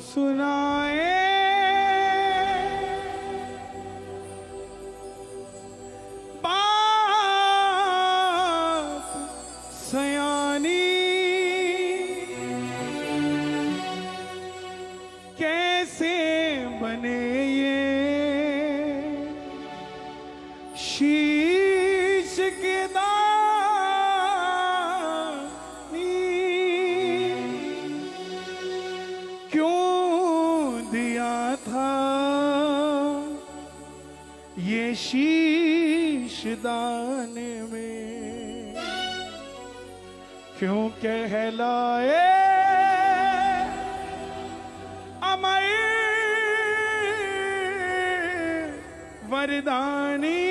सुनाए बात सयानी, कैसे बने ये शीश के दानी, क्यों दिया था ये शीश दाने में, क्यों कहलाए अमर वरदानी।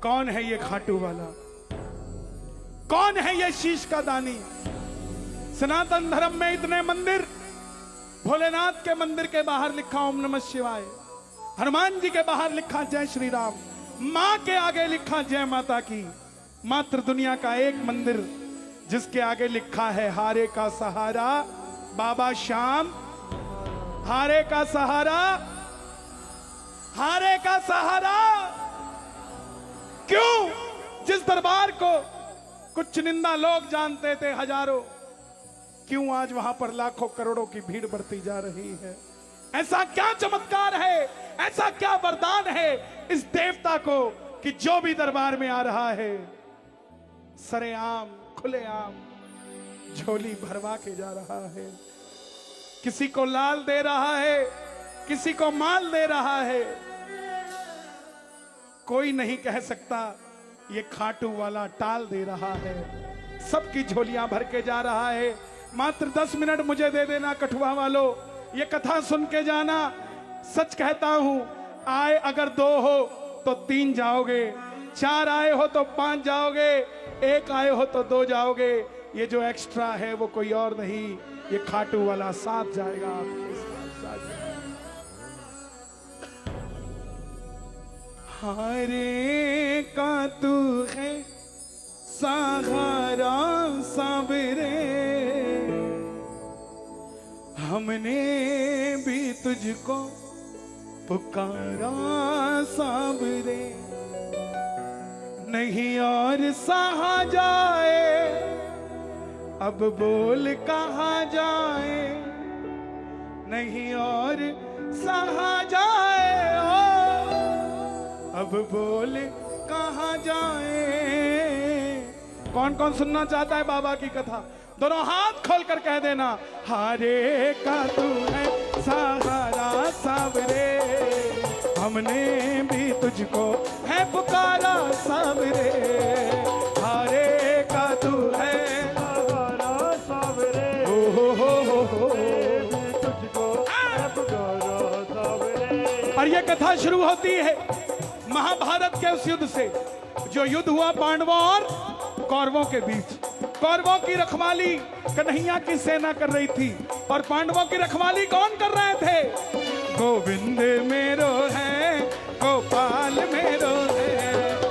कौन है ये खाटू वाला, कौन है ये शीश का दानी? सनातन धर्म में इतने मंदिर, भोलेनाथ के मंदिर के बाहर लिखा ओम नमः शिवाय, हनुमान जी के बाहर लिखा जय श्री राम, मां के आगे लिखा जय माता की। मात्र दुनिया का एक मंदिर जिसके आगे लिखा है हारे का सहारा बाबा श्याम, हारे का सहारा, हारे का सहारा। क्यों? जिस दरबार को कुछ चुनिंदा लोग जानते थे हजारों, क्यों आज वहां पर लाखों करोड़ों की भीड़ बढ़ती जा रही है? ऐसा क्या चमत्कार है, ऐसा क्या वरदान है इस देवता को कि जो भी दरबार में आ रहा है सरेआम खुलेआम झोली भरवा के जा रहा है, किसी को लाल दे रहा है, किसी को माल दे रहा है। कोई नहीं कह सकता ये खाटू वाला टाल दे रहा है, सबकी झोलियां भर के जा रहा है। मात्र 10 मिनट मुझे दे देना कठुआ वालों, ये कथा सुन के जाना। सच कहता हूं, आए अगर 2 हो तो 3 जाओगे, 4 आए हो तो 5 जाओगे, 1 आए हो तो 2 जाओगे। ये जो एक्स्ट्रा है वो कोई और नहीं, ये खाटू वाला साथ जाएगा आपके साथ जाएगा। हारे का तू है सहारा साबरे, हमने भी तुझको पुकारा साबरे, नहीं और सहा जाए, अब बोल कहाँ जाए, नहीं और सहा जाए, अब बोल कहाँ जाए। कौन कौन सुनना चाहता है बाबा की कथा? दोनों हाथ खोल कर कह देना, हारे का तू है सहारा साबरे, हमने भी तुझको है पुकारा साबरे, हारे का तू है सहारा साबरे, हो तुझको है पुकारा साबरे। और ये कथा शुरू होती है महाभारत के उस युद्ध से, जो युद्ध हुआ पांडवों और कौरवों के बीच। कौरवों की रखवाली कन्हैया की सेना कर रही थी और पांडवों की रखवाली कौन कर रहे थे? गोविंद मेरो है, गोपाल मेरो है,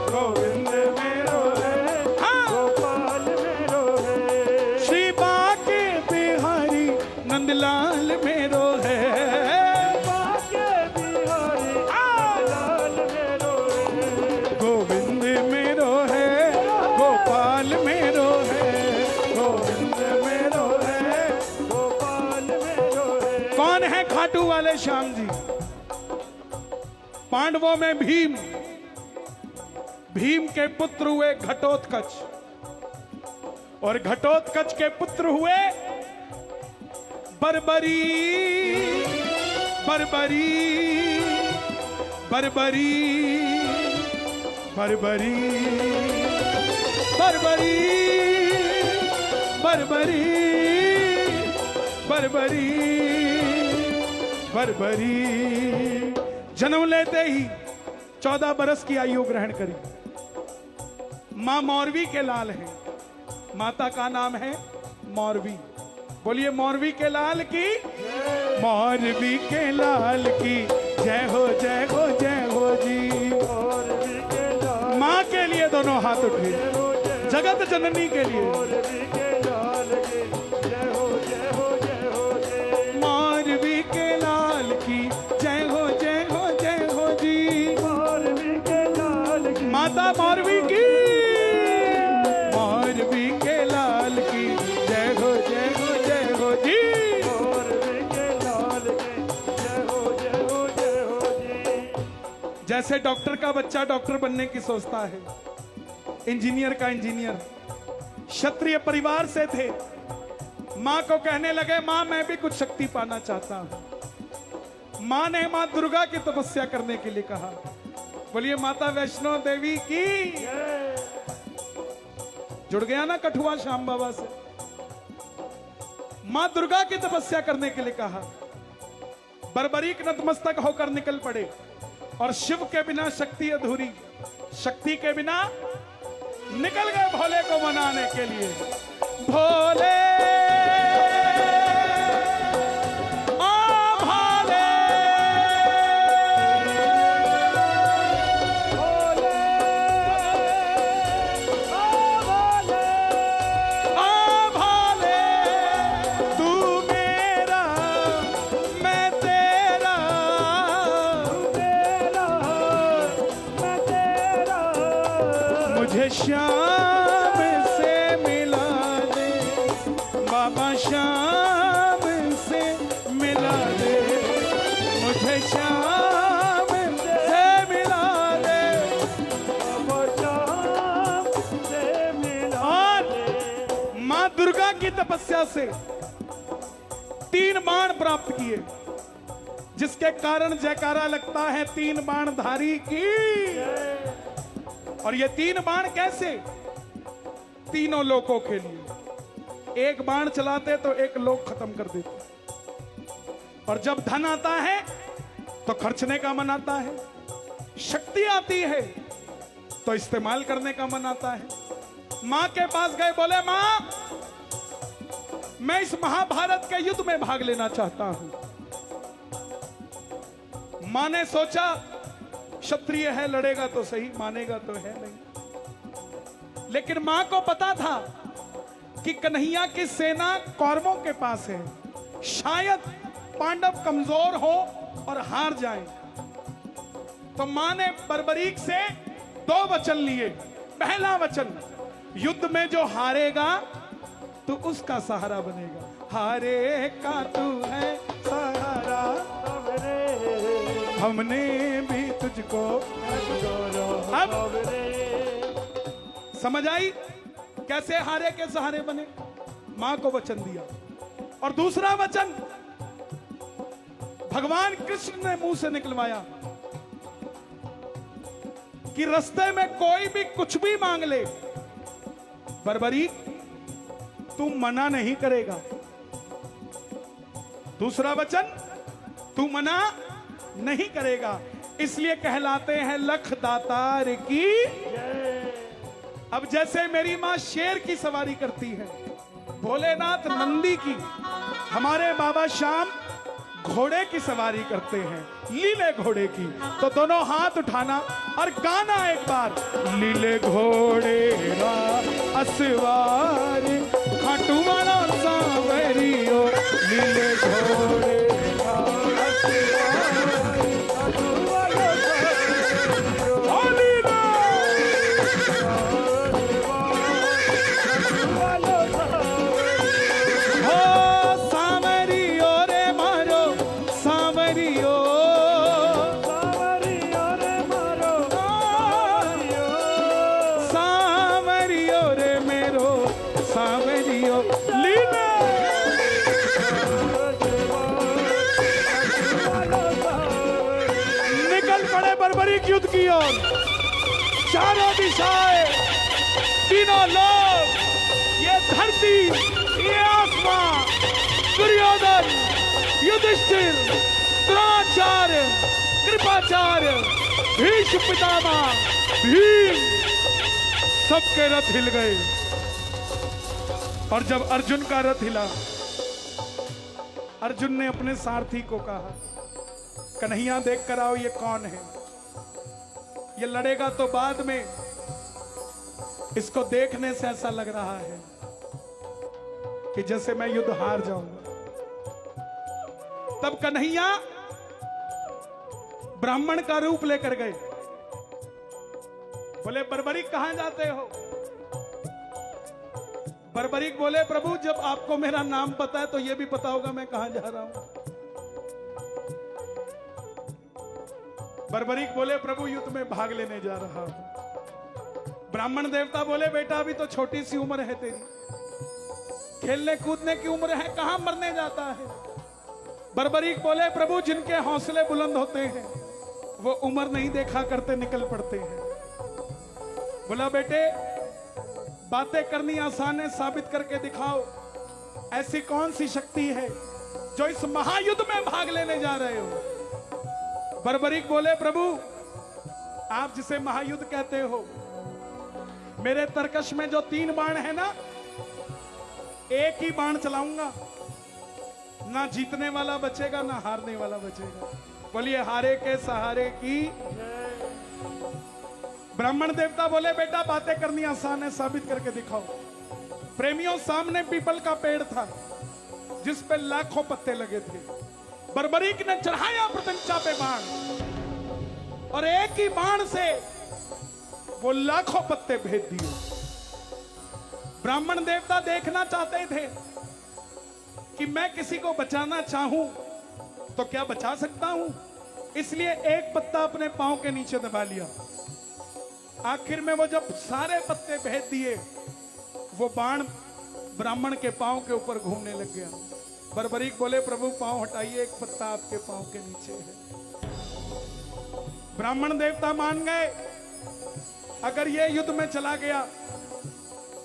गोविंद मेरो है, हाँ। गोपाल मेरो है, श्री बाके बिहारी नंदलाल मेरो है, बाके बिहारी नंदलाल मेरो है, गोविंद मेरो है, गोपाल मेरो है, गोविंद मेरो है, गोपाल मेरो है। कौन है खाटू वाले श्याम जी? पांडवों में भीम, भीम के पुत्र हुए घटोत्कच, और घटोत्कच के पुत्र हुए बर्बरी, बर्बरी, बर्बरी, बर्बरी, बर्बरी, बर्बरी, बर्बरी, बर्बरी। जन्म लेते ही 14 बरस की आयु ग्रहण करी। मां मौरवी के लाल है, माता का नाम है मौरवी। बोलिए मौरवी के लाल की, मौरवी के लाल की जय हो, जय हो, जय हो जी। मौरवी दोनों हाथ उठे जगत जननी के लिए। मारवी के लाल की जय हो जय हो जय हो जी। मारवी के लाल की माता मारवी की, मारवी के लाल की जय हो जय हो जय हो जी। मारवी के लाल की जय हो जय हो जय हो जी। जैसे डॉक्टर का बच्चा डॉक्टर बनने की सोचता है, इंजीनियर का इंजीनियर। क्षत्रिय परिवार से थे, मां को कहने लगे मां मैं भी कुछ शक्ति पाना चाहता हूं। मां ने मां दुर्गा की तपस्या करने के लिए कहा। बोलिए माता वैष्णो देवी की। जुड़ गया ना कठुआ श्याम बाबा से। मां दुर्गा की तपस्या करने के लिए कहा। बर्बरीक नतमस्तक होकर निकल पड़े और शिव के बिना शक्ति अधूरी, शक्ति के बिना निकल गए भोले को मनाने के लिए। भोले ओ भोले, भोले ओ भोले, ओ भोले तू मेरा मैं तेरा, तू मेरा मैं तेरा। मुझे श्याम से मिला दे बाबा, श्याम से मिला दे। मुझे श्याम से मिला दे बाबा, श्याम से मिला दे। मां दुर्गा की तपस्या से 3 बाण प्राप्त किए, जिसके कारण जयकारा लगता है 3 बाणधारी की। और ये 3 बाण कैसे? तीनों लोकों के लिए। एक बाण चलाते तो एक लोक खत्म कर देते। और जब धन आता है तो खर्चने का मन आता है, शक्ति आती है तो इस्तेमाल करने का मन आता है। मां के पास गए, बोले मां मैं इस महाभारत के युद्ध में भाग लेना चाहता हूं। मां ने सोचा क्षत्रिय है, लड़ेगा तो सही, मानेगा तो है नहीं। लेकिन मां को पता था कि कन्हैया की सेना कौरवों के पास है, शायद पांडव कमजोर हो और हार जाएं। तो मां ने बर्बरीक से 2 वचन लिए। पहला वचन, युद्ध में जो हारेगा तो उसका सहारा बनेगा। हारे का तू है सहारा, हमने भी तुझको। अब समझ आई कैसे हारे के सहारे बने? मां को वचन दिया। और दूसरा वचन भगवान कृष्ण ने मुंह से निकलवाया कि रास्ते में कोई भी कुछ भी मांग ले, बर्बरीक तू मना नहीं करेगा। दूसरा वचन, तू मना नहीं करेगा। इसलिए कहलाते हैं लख दातार की। अब जैसे मेरी मां शेर की सवारी करती है, भोलेनाथ नंदी की, हमारे बाबा श्याम घोड़े की सवारी करते हैं, लीले घोड़े की। तो दोनों हाथ उठाना और गाना एक बार। लीले घोड़े रा असवार खाटू वाला सांवरियो, लीले घोड़े रा असवार खाटू वाला सांवरियो। बर्बरीक युद्ध की ओर, चारों दिशाएं, तीनों लोग, ये धरती, ये आसमां, दुर्योधन, युधिष्ठिर, द्रोणाचार्य, कृपाचार्य, भीष्म पितामह, भीम, सबके रथ हिल गए। और जब अर्जुन का रथ हिला, अर्जुन ने अपने सारथी को कहा, कन्हैया देख कर आओ ये कौन है। ये लड़ेगा तो बाद में, इसको देखने से ऐसा लग रहा है कि जैसे मैं युद्ध हार जाऊंगा। तब कन्हैया ब्राह्मण का रूप लेकर गए। बोले बर्बरीक कहां जाते हो? बर्बरीक बोले प्रभु जब आपको मेरा नाम पता है तो यह भी पता होगा मैं कहां जा रहा हूं। बर्बरीक बोले प्रभु युद्ध में भाग लेने जा रहा हूं। ब्राह्मण देवता बोले बेटा अभी तो छोटी सी उम्र है तेरी, खेलने कूदने की उम्र है, कहां मरने जाता है। बर्बरीक बोले प्रभु जिनके हौसले बुलंद होते हैं वो उम्र नहीं देखा करते, निकल पड़ते हैं। बोला बेटे बातें करनी आसान है, साबित करके दिखाओ ऐसी कौन सी शक्ति है जो इस महायुद्ध में भाग लेने जा रहे हो। बर्बरीक बोले प्रभु आप जिसे महायुद्ध कहते हो, मेरे तरकश में जो 3 बाण है ना, एक ही बाण चलाऊंगा, ना जीतने वाला बचेगा ना हारने वाला बचेगा। बोलिए हारे के सहारे की। ब्राह्मण देवता बोले बेटा बातें करनी आसान है, साबित करके दिखाओ। प्रेमियों सामने पीपल का पेड़ था जिस पे लाखों पत्ते लगे थे। बर्बरीक ने चढ़ाया प्रत्यंचा पे बाण और एक ही बाण से वो लाखों पत्ते भेद दिए। ब्राह्मण देवता देखना चाहते थे कि मैं किसी को बचाना चाहूं तो क्या बचा सकता हूं, इसलिए एक पत्ता अपने पांव के नीचे दबा लिया। आखिर में वो जब सारे पत्ते भेद दिए वो बाण ब्राह्मण के पांव के ऊपर घूमने लग गया। बर्बरीक बोले प्रभु पांव हटाइए, एक पत्ता आपके पांव के नीचे है। ब्राह्मण देवता मान गए अगर ये युद्ध में चला गया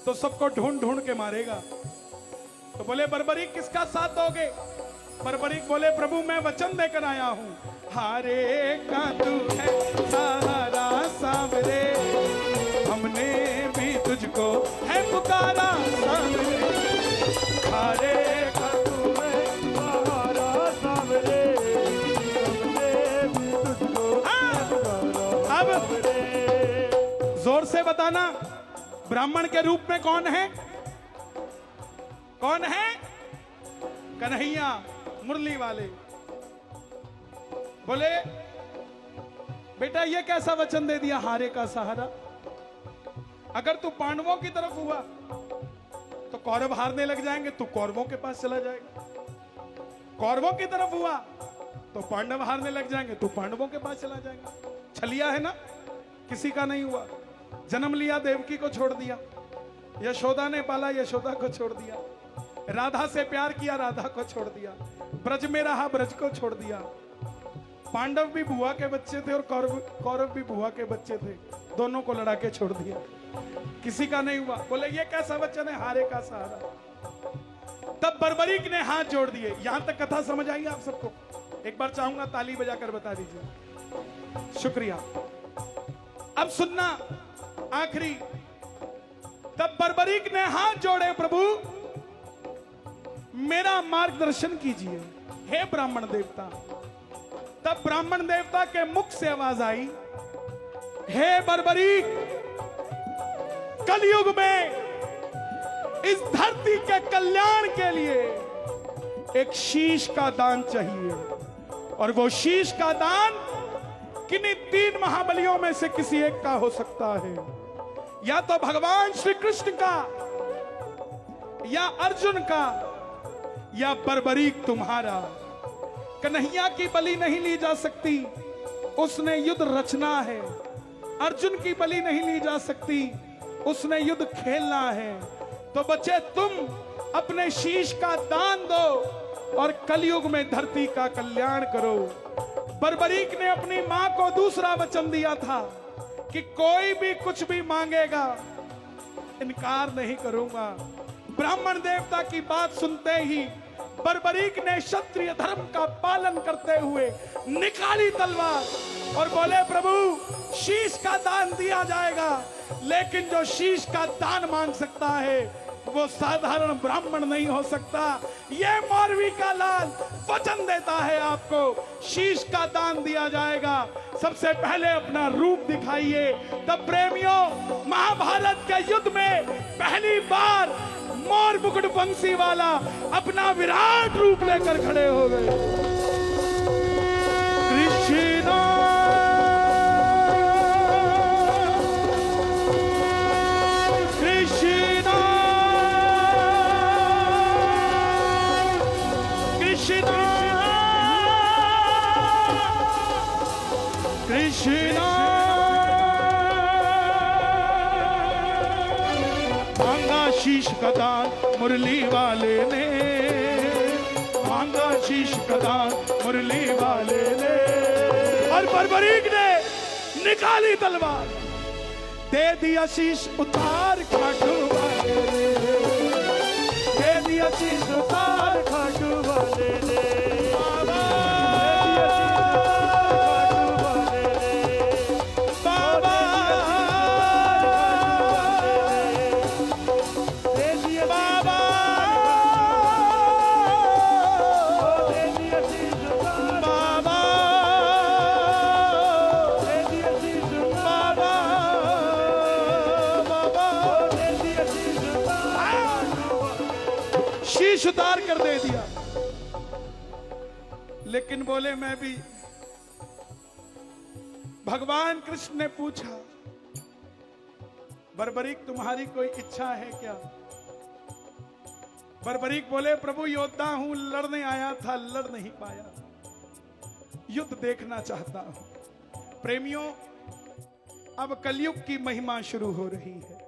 तो सबको ढूंढ ढूंढ के मारेगा। तो बोले बर्बरीक किसका साथ दोगे? बर्बरीक बोले प्रभु मैं वचन देकर आया हूं, हारे का तू है सहारा सांवरे, हमने भी तुझको है पुकारा सांवरे, हारे का तू है सहारा सांवरे, हमने भी तुझको है पुकारा। अब जोर से बताना ब्राह्मण के रूप में कौन है? कौन है? कन्हैया मुरली वाले। बोले बेटा ये कैसा वचन दे दिया, हारे का सहारा? अगर तू पांडवों की तरफ हुआ तो कौरव हारने लग जाएंगे, तू कौरवों के पास चला जाएगा। कौरवों की तरफ हुआ तो पांडव हारने लग जाएंगे, तू पांडवों के पास चला जाएगा। छलिया है ना, किसी का नहीं हुआ। जन्म लिया देवकी को छोड़ दिया, यशोदा ने पाला यशोदा को छोड़ दिया, राधा से प्यार किया राधा को छोड़ दिया, ब्रज में रहा ब्रज को छोड़ दिया। पांडव भी बुआ के बच्चे थे और कौरव भी बुआ के बच्चे थे, दोनों को लड़ा के छोड़ दिया, किसी का नहीं हुआ। बोले ये कैसा वचन है, हारे का सहारा। तब बर्बरीक ने हाथ जोड़ दिए। यहां तक कथा समझ आई आप सबको? एक बार चाहूंगा ताली बजाकर बता दीजिए। शुक्रिया। अब सुनना आखिरी। तब बर्बरीक ने हाथ जोड़े, प्रभु मेरा मार्गदर्शन कीजिए हे ब्राह्मण देवता। तब ब्राह्मण देवता के मुख से आवाज आई, हे बर्बरीक, कलयुग में इस धरती के कल्याण के लिए एक शीश का दान चाहिए, और वो शीश का दान किन्हीं 3 महाबलियों में से किसी एक का हो सकता है। या तो भगवान श्री कृष्ण का, या अर्जुन का, या बर्बरीक तुम्हारा। कन्हैया की बलि नहीं ली जा सकती, उसने युद्ध रचना है। अर्जुन की बलि नहीं ली जा सकती, उसने युद्ध खेलना है। तो बच्चे तुम अपने शीश का दान दो और कलयुग में धरती का कल्याण करो। बर्बरीक ने अपनी मां को दूसरा वचन दिया था कि कोई भी कुछ भी मांगेगा इनकार नहीं करूंगा। ब्राह्मण देवता की बात सुनते ही बर्बरीक ने क्षत्रिय धर्म का पालन करते हुए निकाली तलवार और बोले प्रभु शीश का दान दिया जाएगा, लेकिन जो शीश का दान मांग सकता है वो साधारण ब्राह्मण नहीं हो सकता। ये मौरवी का लाल वचन देता है आपको शीश का दान दिया जाएगा। सबसे पहले अपना रूप दिखाइए। तब प्रेमियों, महाभारत के युद्ध में पहली बार मोर मुकुट बंसी वाला अपना विराट रूप लेकर खड़े हो गए। कृष्णा कृष्णा मांगा शीश का दान मुरली वाले ने, मांगा शीश का दान मुरली वाले ने। और बर्बरीक ने निकाली तलवार, दे दिया शीश उतार खाटू वाले ने, दे दिया शीश उतार खाटू वाले ने। शीश उतार कर दे दिया। लेकिन बोले मैं भी। भगवान कृष्ण ने पूछा, बर्बरीक तुम्हारी कोई इच्छा है क्या? बर्बरीक बोले, प्रभु योद्धा हूं, लड़ने आया था, लड़ नहीं पाया, युद्ध देखना चाहता हूं। प्रेमियों, अब कलयुग की महिमा शुरू हो रही है।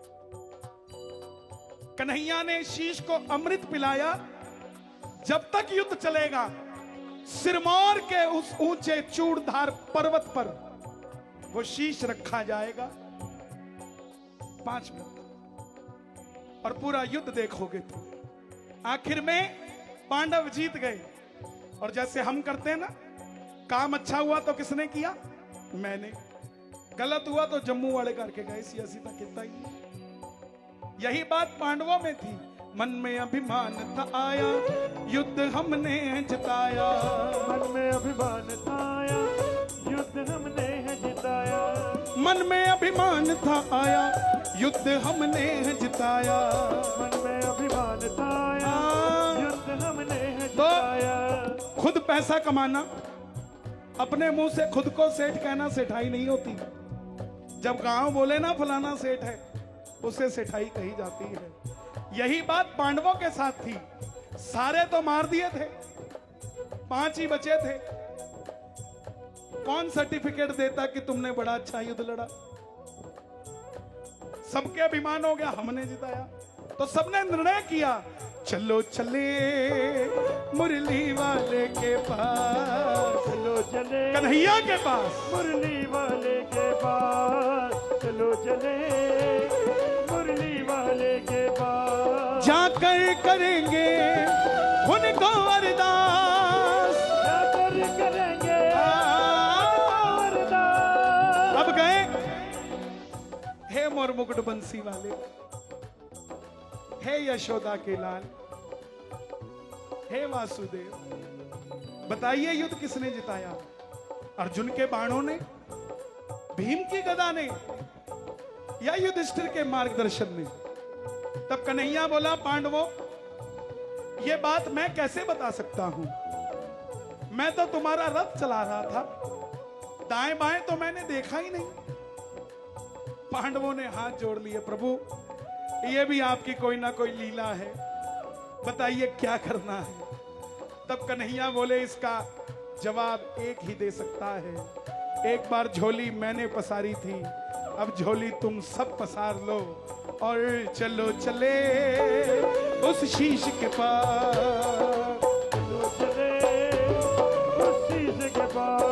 कन्हैया ने शीश को अमृत पिलाया। जब तक युद्ध चलेगा, सिरमौर के उस ऊंचे चूड़धार पर्वत पर वो शीश रखा जाएगा 5 मिनट, और पूरा युद्ध देखोगे तुम। आखिर में पांडव जीत गए। और जैसे हम करते हैं ना, काम अच्छा हुआ तो किसने किया? मैंने। गलत हुआ तो जम्मू वाले करके गए, सीधा सीधा कितना ही। यही बात पांडवों में थी। मन में अभिमान था आया, युद्ध हमने जिताया। मन में अभिमान था आया, युद्ध हमने जिताया। मन में अभिमान था आया, युद्ध हमने जिताया। मन में अभिमान था आया, युद्ध हमने जिताया। तो खुद पैसा कमाना, अपने मुंह से खुद को सेठ कहना सेठाई नहीं होती। जब गांव बोले ना फलाना सेठ है, उसे सेठाई कही जाती है। यही बात पांडवों के साथ थी। सारे तो मार दिए थे, 5 ही बचे थे। कौन सर्टिफिकेट देता कि तुमने बड़ा अच्छा युद्ध लड़ा? सबके अभिमान हो गया, हमने जिताया। तो सबने निर्णय किया, चलो चले मुरली वाले के पास, चलो चले कन्हैया के पास, मुरली वाले के पास, चलो चले मुरली वाले के पास। जाकर करेंगे उनको अरदास, जाकर करेंगे अरदास। अब गए, हे मोर मुकुट बंसी वाले, हे यशोदा के लाल, हे वासुदेव, बताइए युद्ध किसने जिताया? अर्जुन के बाणों ने, भीम की गदा ने, या युधिष्ठिर के मार्गदर्शन ने? तब कन्हैया बोला, पांडवों, यह बात मैं कैसे बता सकता हूं? मैं तो तुम्हारा रथ चला रहा था, दाएं बाएं तो मैंने देखा ही नहीं। पांडवों ने हाथ जोड़ लिए, प्रभु ये भी आपकी कोई ना कोई लीला है, बताइए क्या करना है? तब कन्हैया बोले, इसका जवाब एक ही दे सकता है। एक बार झोली मैंने पसारी थी, अब झोली तुम सब पसार लो और चलो चले उस शीश के पास, चलो चले उस शीश के पास,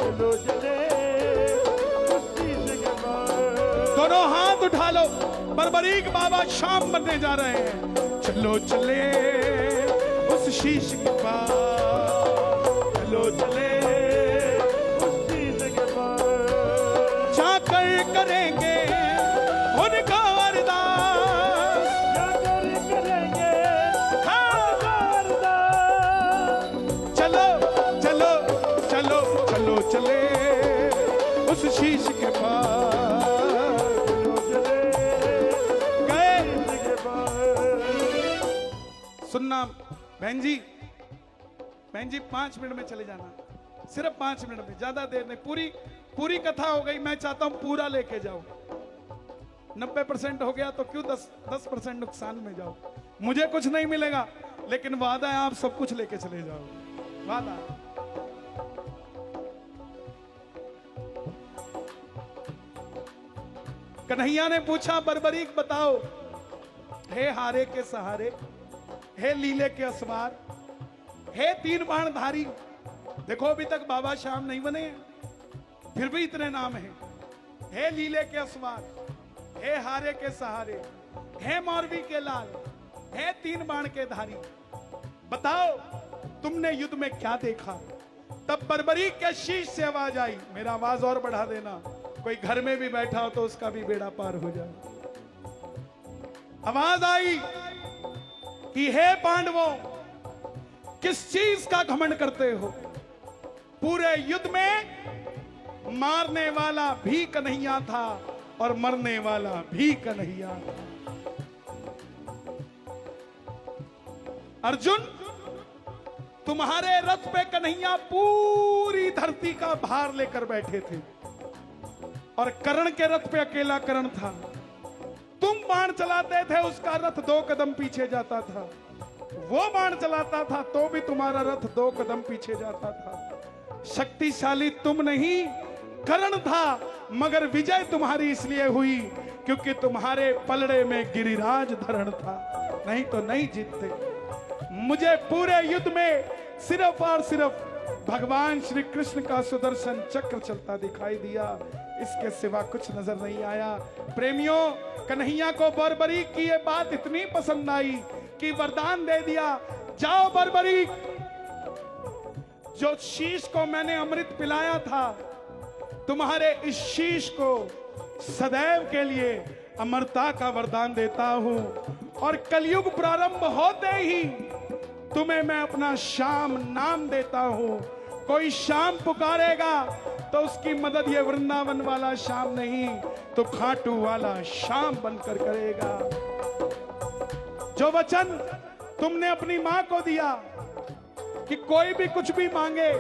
चलो चले उस शीश के पास। दोनों हाथ उठा लो, बर्बरीक बाबा शाम बनने जा रहे हैं। चलो चले उस शीश के पास, चलो चले उस शीश के पास। जाकर करेंगे उनको अरदास, बहन जी 5 मिनट में चले जाना, सिर्फ 5 मिनट में, ज्यादा देर नहीं। पूरी कथा हो गई, मैं चाहता हूं पूरा लेके जाओ। 90% हो गया तो क्यों 10% नुकसान में जाओ। मुझे कुछ नहीं मिलेगा, लेकिन वादा है आप सब कुछ लेके चले जाओ, वादा। कन्हैया ने पूछा, बर्बरीक बताओ, हे हारे के सहारे, हे लीले के असवार, हे 3 बाणधारी। देखो अभी तक बाबा श्याम नहीं बने हैं, फिर भी इतने नाम हैं। हे लीले के असवार, हे हारे के सहारे, हे मौरवी के लाल, हे 3 बाण के धारी, बताओ तुमने युद्ध में क्या देखा। तब बर्बरीक के शीश से आवाज आई, मेरा आवाज और बढ़ा देना, कोई घर में भी बैठा हो तो उसका भी बेड़ा पार हो जाए। आवाज आई कि हे पांडवों, किस चीज का घमंड करते हो। पूरे युद्ध में मारने वाला भी कन्हैया था और मरने वाला भी कन्हैया था। अर्जुन, तुम्हारे रथ पे कन्हैया पूरी धरती का भार लेकर बैठे थे और कर्ण के रथ पे अकेला कर्ण था। तुम बाण चलाते थे, उसका रथ 2 कदम पीछे जाता था। वो बाण चलाता था तो भी तुम्हारा रथ 2 कदम पीछे जाता था। शक्तिशाली तुम नहीं, कर्ण था, मगर विजय तुम्हारी इसलिए हुई क्योंकि तुम्हारे पलड़े में गिरिराज धरण था, नहीं तो नहीं जीतते। मुझे पूरे युद्ध में सिर्फ और सिर्फ भगवान श्री कृष्ण का सुदर्शन चक्र चलता दिखाई दिया, इसके सिवा कुछ नजर नहीं आया। प्रेमियों, कन्हैया को बर्बरीक की ये बात इतनी पसंद आई कि वरदान दे दिया, जाओ बर्बरीक, जो शीश को मैंने अमृत पिलाया था, तुम्हारे इस शीश को सदैव के लिए अमरता का वरदान देता हूं और कलयुग प्रारंभ होते ही तुम्हें मैं अपना श्याम नाम देता हूं। कोई श्याम पुकारेगा तो उसकी मदद ये वृंदावन वाला श्याम नहीं तो खाटू वाला श्याम बनकर करेगा। जो वचन तुमने अपनी मां को दिया कि कोई भी कुछ भी मांगे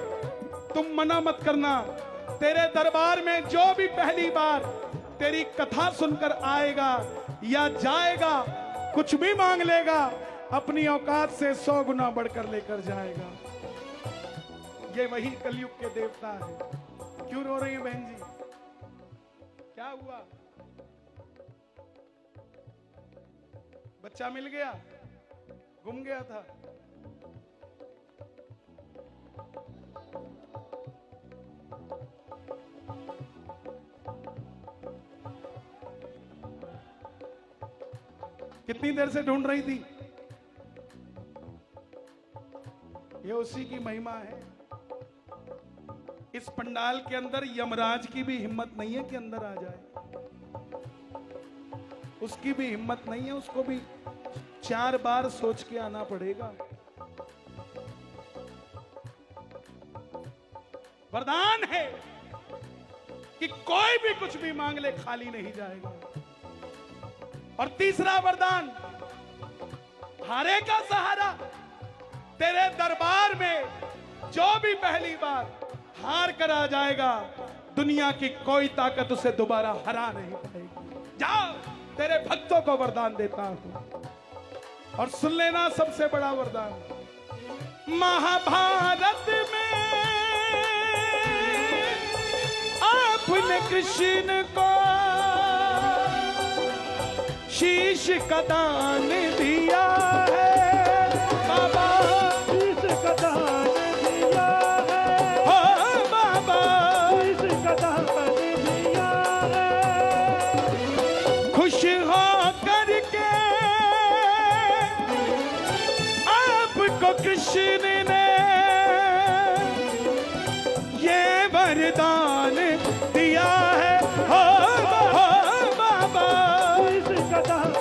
तुम मना मत करना, तेरे दरबार में जो भी पहली बार तेरी कथा सुनकर आएगा या जाएगा, कुछ भी मांग लेगा, अपनी औकात से 100 गुना बढ़कर लेकर जाएगा। ये वही कलयुग के देवता है। क्यों रो रही है बहन जी, क्या हुआ? बच्चा मिल गया, गुम गया था। कितनी देर से ढूंढ रही थी? ये उसी की महिमा है। इस पंडाल के अंदर यमराज की भी हिम्मत नहीं है कि अंदर आ जाए, उसकी भी हिम्मत नहीं है, उसको भी 4 बार सोच के आना पड़ेगा। वरदान है कि कोई भी कुछ भी मांग ले खाली नहीं जाएगा। और तीसरा वरदान, हारे का सहारा, तेरे दरबार में जो भी पहली बार हार कर आ जाएगा, दुनिया की कोई ताकत उसे दोबारा हरा नहीं पाएगी। जाओ, तेरे भक्तों को वरदान देता हूं। और सुन लेना सबसे बड़ा वरदान, महाभारत में आपने कृष्ण को शीश का दान दिया है बाबा, शीश का दान दिया है, हो बाबा, शीश का दान दिया है। खुश हो करके आपको कृष्ण ने ये वरदान दिया है, हो बाबा, शीश का दान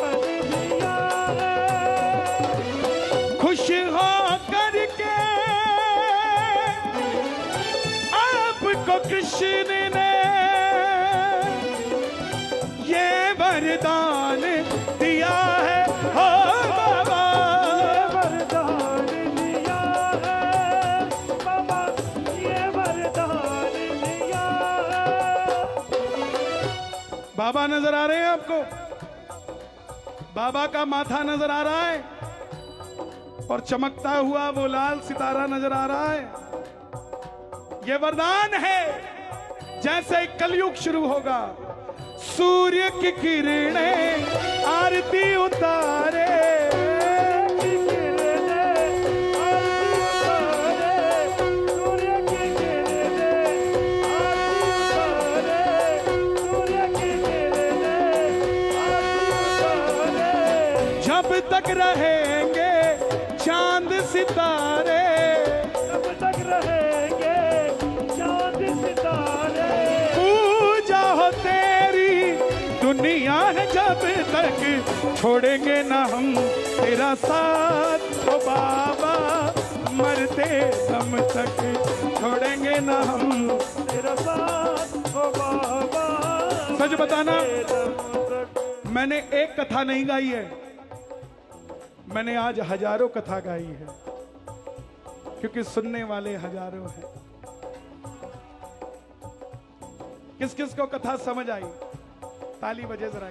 दिया है। खुश हो करके आपको कृष्ण ने ये वरदान दिया है, हो बाबा, वरदान बाबा नजर आ रहे हैं आपको? बाबा का माथा नजर आ रहा है और चमकता हुआ वो लाल सितारा नजर आ रहा है। ये वरदान है, जैसे कलयुग शुरू होगा, सूर्य की किरणें आरती उतारे, जब तक रहेंगे चांद सितारे, जब तक रहेंगे चांद सितारे, पूजा हो तेरी दुनिया है जब तक, छोड़ेंगे ना हम तेरा साथ ओ बाबा, मरते दम तक छोड़ेंगे ना हम तेरा साथ हो बाबा। सच बताना, दम तक मैंने एक कथा नहीं गाई है, मैंने आज हजारों कथा गाई है, क्योंकि सुनने वाले हजारों हैं। किस किस को कथा समझ आई? ताली बजे जरा।